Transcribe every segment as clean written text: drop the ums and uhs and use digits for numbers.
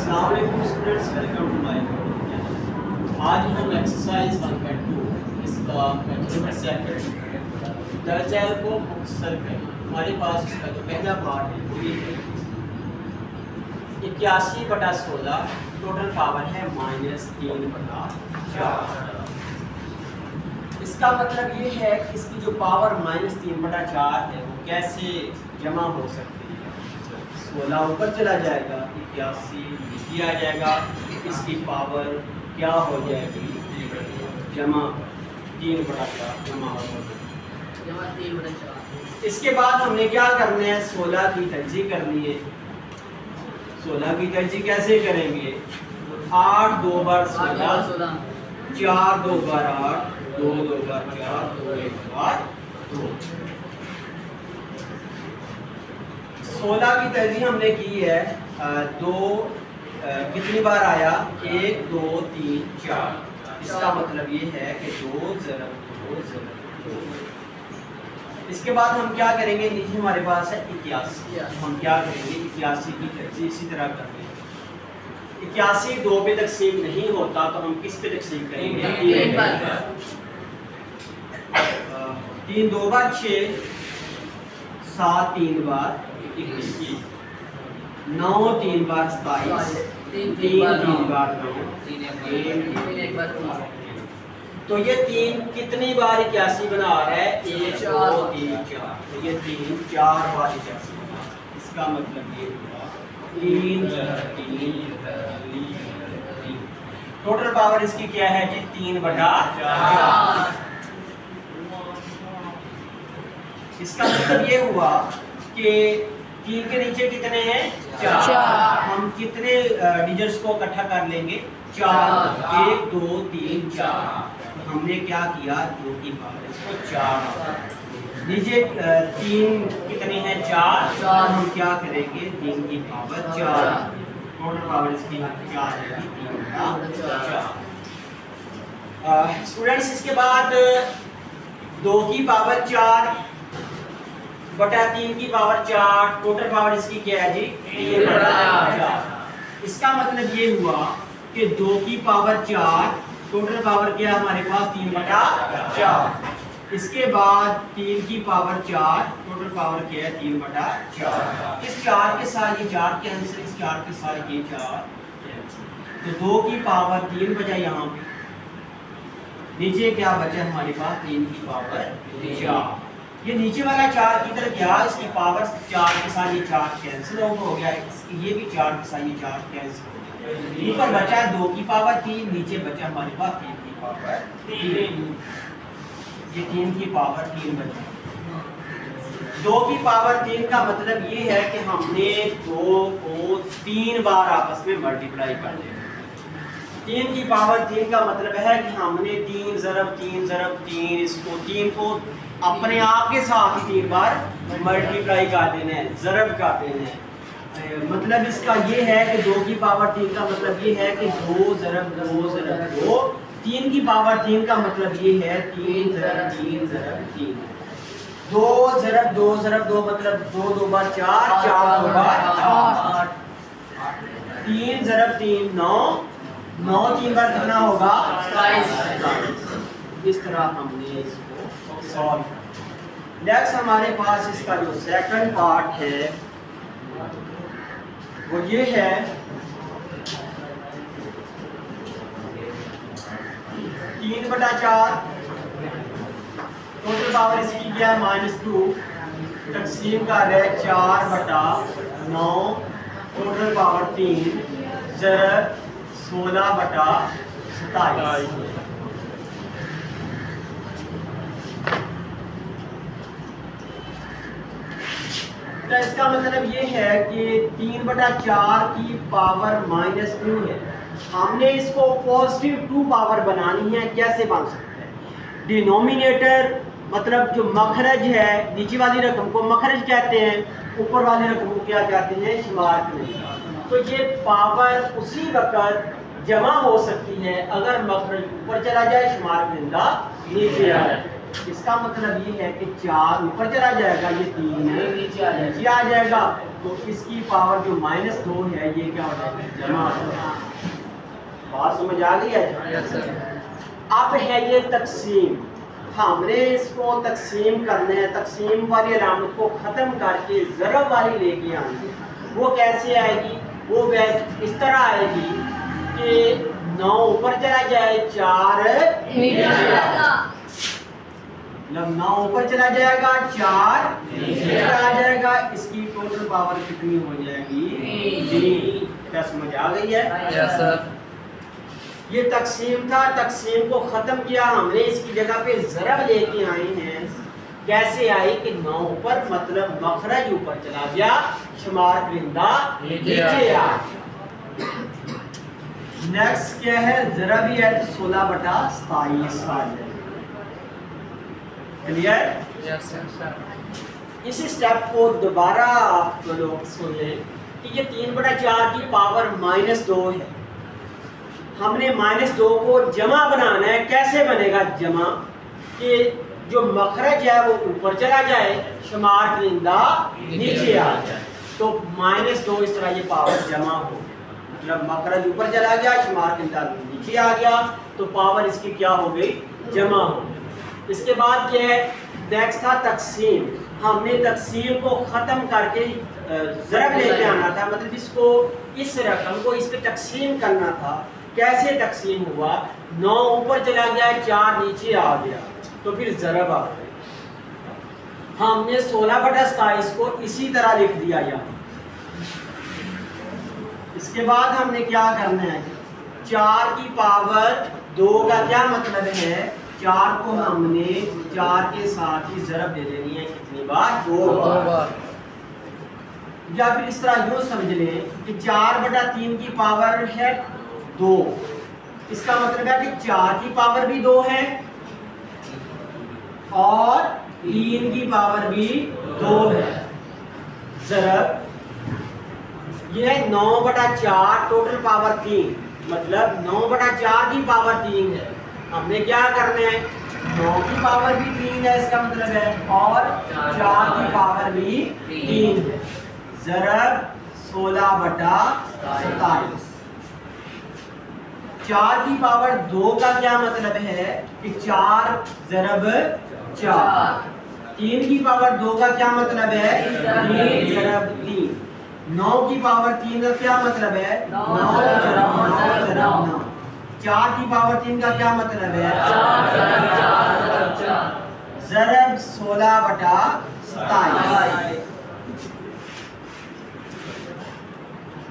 अस्सलाम वालेकुम students, welcome to my video. आज हम एक्सरसाइज 1.2 इसका नंबर सेकंड दर्जैल को मुख्तसर करें। हमारे पास इसका जो पहला पार्ट है वो ये है 81/16, टोटल पावर है -3/4। इसका मतलब ये है कि इसकी जो पावर -3/4 है वो कैसे जमा हो सकती है। 16 ऊपर चला जाएगा, 81 नीचे आ जाएगा, इसकी पावर क्या हो जाएगी, जमा 3/4 जमा हो जाएगी। इसके बाद हमने क्या करना है, 16 की तर्जीह करनी है। 16 की तर्जीह कैसे करेंगे, 8 2 बार 16, 4 2 बार 8, 2 2 बार 4, 2 1 बार 2। 16 की तर्जीह हमने की है, 2 कितनी बार आया, 1 2 3 4। इसका मतलब ये है कि 2 ज़रब 2 ज़रब 2। इसके बाद हम क्या करेंगे, नीचे हमारे पास है 81। हम क्या करेंगे, 81 की तर्जीह इसी तरह करेंगे। 81 2 पे तकसीम नहीं होता तो हम किस पे तकसीम करेंगे, 3 2 बार 6, 7 3 बार 21, 9 3 बार 27, 3 3 बार 9, 3 1 बार 3। तो ये 3 कितनी बार 81 बना रहा है, 1 2 3 4। तो ये 3 4 बार 81 बना। इसका मतलब ये हुआ 3 3। टोटल पावर इसकी क्या है जी, 3/4। इसका मतलब ये हुआ कि 3 के नीचे कितने हैं, 4। हम कितने डिजिट्स को इकट्ठा कर लेंगे, 4। 1 2 3 4। हमने क्या किया, 2 की पावर इसको 4 नीचे 3 कितने हैं, 4। हम क्या करेंगे, 3 की पावर 4। टोटल पावर इसकी क्या आएगी, 3/4। स्टूडेंट्स इसके बाद 2 की पावर 4 बटा 3 की पावर 4, टोटल पावर इसकी क्या है जी, 3/4। इसका मतलब ये हुआ कि 2 की पावर 4, टोटल पावर क्या है हमारे पास, 3/4। इसके बाद 3 की पावर 4, टोटल पावर क्या है, 3/4। इस 4 के साथ ये 4 कैंसिल, इस 4 के साथ ये 4 कैंसिल। तो 2 की पावर 3 बचा, यहाँ पे नीचे क्या बचा हमारे पास, 3 की पावर 4। ये नीचे वाला 4 किधर गया, इसकी पावर 4 के साथ ये 4 कैंसिल हो गया, ये भी 4 के साथ ये 4 कैंसिल हो गया। ऊपर बचा 2 की पावर 3, नीचे बचा हमारे पास 3 की पावर 3। ये 3 की पावर 3 बचा। 2 की पावर 3 का मतलब ये है कि हमने 2 को 3 बार आपस में मल्टीप्लाई कर दिया। 3 की पावर 3 का मतलब है कि हमने 3 ज़रब 3 ज़रब 3, इसको 3 को अपने आप के साथ ही 3 बार मल्टीप्लाई कर देना है, ज़रब कर देना है। मतलब इसका ये है कि 2 की पावर 3 का मतलब ये है कि 2 ज़रब 2 ज़रब 2। 3 की पावर 3 का मतलब ये है 3 ज़रब 3 ज़रब 3। 2 ज़रब 2 ज़रब 2 मतलब 2 2 बार 4, 4 2 बार 8। 3 ज़रब 3 9, 9 3 बार कितना होगा, 27। इस तरह हमने इसको सॉल्व। नेक्स्ट हमारे पास इसका जो सेकंड पार्ट है वो ये है 3/4, टोटल पावर इसकी क्या है, -2। तकसीम का है 4/9, टोटल पावर 3, ज़रब 16/27। तो इसका मतलब ये है कि 3/4 की पावर -2 है। हमने इसको +2 पावर बनानी है। कैसे बन सकता है, डिनोमिनेटर मतलब जो मखरज है, नीचे वाली रकम को मखरज कहते हैं, ऊपर वाली रकम को क्या कहते हैं, शुमार करते। तो ये पावर उसी वक्त जमा हो सकती है अगर मखरज ऊपर चला जाए, शुमार करिंदा नीचे आ जाए। इसका मतलब ये है कि 4 ऊपर चला जाएगा, ये 3 नीचे आ जाएगा। तो इसकी पावर जो -2 है ये क्या हो जाएगा, जमा हो जाएगा। बात समझ आ गई है? अब है ये तकसीम, हमने इसको तकसीम करना है। तकसीम वाली अलामत को ख़त्म करके ज़रब वाली लेके आएंगे। वो कैसे आएगी? वो इस तरह आएगी कि 9 ऊपर चला जाए, 4 नीचे आ। जब 9 ऊपर चला जाएगा, 4 नीचे आ जाएगा, इसकी टोटल पावर कितनी हो जाएगी? 3। क्या समझ आ गई है? Yes sir. ये तकसीम था, तकसीम को ख़त्म किया हमने, इसकी जगह पे ज़रब लेके आए हैं। कैसे आई कि 9 ऊपर मतलब मखरज ऊपर चला गया, शुमार परिंदा नीचे आ। नेक्स्ट क्या है? ज़रब ही है तो 16/27 आ जाएगा। क्लियर? Yes sir. इस स्टेप को दोबारा आप लोग सुने कि ये 3/4 की पावर -2 है। हमने -2 को जमा बनाना है। कैसे बनेगा जमा? कि जो मखरज है वो ऊपर चला जाए, शुमार परिंदा नीचे आ जाए। तो -2 इस तरह ये पावर जमा हो, मतलब मखरज ऊपर चला गया, शुमार परिंदा नीचे आ गया, तो पावर इसकी क्या हो गई? जमा हो गई। इसके बाद क्या है? नेक्स्ट था तकसीम। हमने तकसीम को ख़त्म करके ज़रब लेके आना था, मतलब इसको, इस रकम को इस पे तकसीम करना था। कैसे तकसीम हुआ? 9 ऊपर चला गया, 4 नीचे आ गया, तो फिर ज़रब आ गया। हमने 16/27 को इसी तरह लिख दिया यहाँ। इसके बाद हमने क्या करना है? 4 की पावर 2 का क्या मतलब है? 4 को हमने 4 के साथ ही ज़रब दे देनी है। कितनी बार? 2 बार। या फिर इस तरह यूँ समझ लें कि 4/3 की पावर है 2। इसका मतलब है कि 4 की पावर भी 2 है और 3 की पावर भी 2 है। ज़रब ये है 9/4 टोटल पावर 3, मतलब 9/4 की पावर 3 है। हमने क्या करना है? 9 की पावर भी 3 है, इसका मतलब है, और 4 की पावर भी 3 है। ज़रब 16/27। 4 की पावर 2 का क्या मतलब है कि 4 ज़रब 4। 3 की पावर 2 का क्या मतलब है? 3 ज़रब 3। 9 की पावर 3 का क्या मतलब है? 9 ज़रब 9। 4 की पावर 3 का क्या मतलब है? ज़रब 16/27।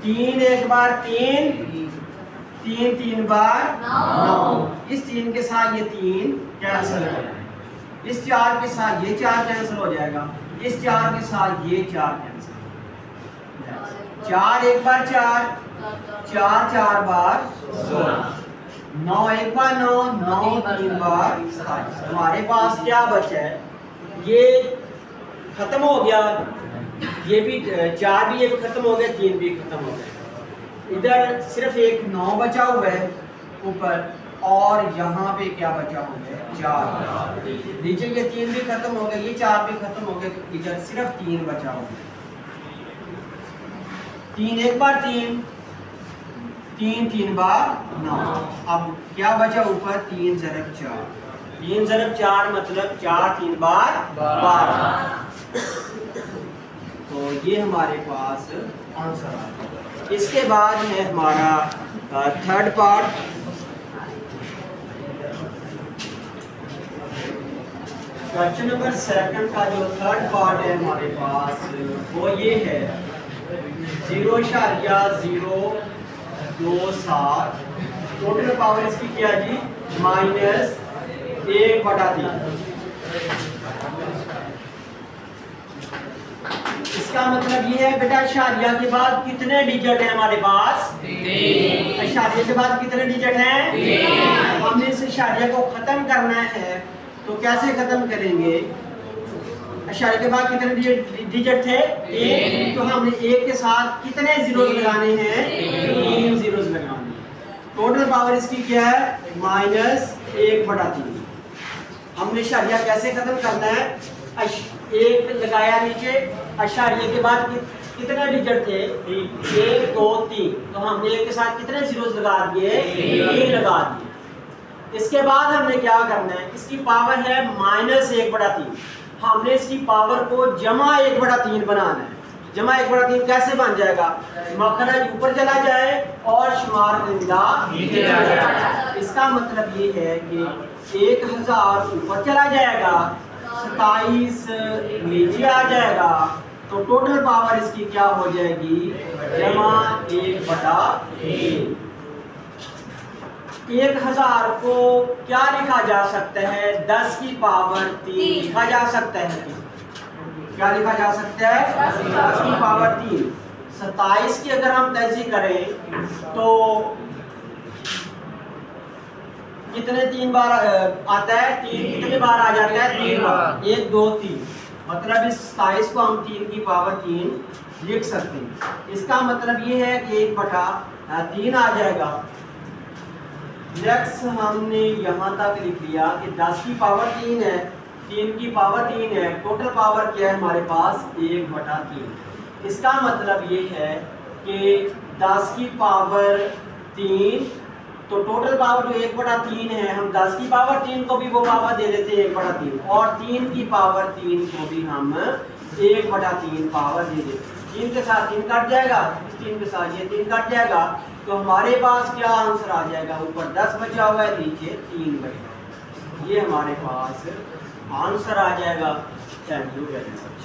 3 एक बार 3, 3 3 बार 9। इस 3 के साथ ये 3 कैंसिल हो जाएगा, इस 4 के साथ ये 4 कैंसिल हो जाएगा, इस 4 के साथ ये 4 कैंसिल। 4 एक बार 4, 4 4 बार 16। 9 एक बार 9, 9 3 बार 27। हमारे पास क्या बचा है? ये खत्म हो गया, ये भी 4 भी, ये भी खत्म हो गया, 3 भी खत्म हो गया। इधर सिर्फ एक 9 बचा हुआ है ऊपर, और यहाँ पे क्या बचा हुआ है? 4। नीचे ये 3 भी खत्म हो गए, ये 4 भी खत्म हो गए, तो इधर सिर्फ 3 बचा हुआ है। 3 एक बार 3, 3 3 बार 9। अब क्या बचा ऊपर? 3 ज़रब 4। 3 ज़रब 4 मतलब 4 3 बार 12। तो ये हमारे पास आंसर आ गया। इसके बाद है हमारा थर्ड पार्ट। क्वेश्चन नंबर 2 का जो थर्ड पार्ट है हमारे पास वो ये है 0.027। टोटल पावर इसकी क्या जी? -1/3। इसका मतलब ये है बेटा, अशारिया के बाद कितने डिजिट हैं हमारे पास? 3। अशारिया के बाद कितने डिजिट हैं? 3। हमने इस अशारिया को खत्म करना है, तो कैसे खत्म करेंगे? अशारिया के बाद कितने डिजिट थे? 3। तो हमने 1 के साथ कितने जीरोस लगाने हैं? 3 जीरोस लगाने हैं। टोटल पावर इसकी क्या है? -1/3। हमने अशारिया कैसे खत्म करना है? 1 लगाया नीचे, अशारिया के बाद कितने डिजिट थे? 1 2 3। तो हमने एक के साथ कितने जीरोस लगा दिए? 3 लगा दिए। इसके बाद हमने क्या करना है, इसकी पावर है -1/3। हमने इसकी पावर को जमा 1/3 बनाना है। जमा 1/3 कैसे बन जाएगा? मखरज ऊपर चला जाए और शुमार परिंदा नीचे चला जाए। इसका मतलब ये है कि 1000 ऊपर चला जाएगा, 27 नीचे आ जाएगा, तो टोटल पावर इसकी क्या हो जाएगी? जमा 1/3। 1000 को क्या लिखा जा सकता है? 10 की पावर 3 लिखा जा सकता है। क्या लिखा जा सकता है? 10 की पावर 3। 27 की अगर हम तैसी करें तो कितने 3 बार आता है? 3 कितने बार आ जाता है? 3 बार। 1 2 3। मतलब इस 27 को हम 3 की पावर 3 लिख सकते हैं। इसका मतलब ये है कि 1/3 आ जाएगा। नेक्स्ट हमने यहाँ तक लिख लिया कि 10 की पावर 3 है, 3 की पावर 3 है, टोटल पावर क्या है हमारे पास? 1/3। इसका मतलब ये है कि 10 की पावर 3, तो टोटल पावर जो 1/3 है, हम 10 की पावर 3 को भी वो पावर दे देते हैं 1/3, और 3 की पावर 3 को भी हम 1/3 पावर दे देते हैं। 3 के साथ 3 कट जाएगा, 3 के साथ ये 3 कट जाएगा, तो हमारे पास क्या आंसर आ जाएगा? ऊपर 10 बचा हुआ है, नीचे 3 बचा। ये हमारे पास आंसर आ जाएगा। Thank you very much.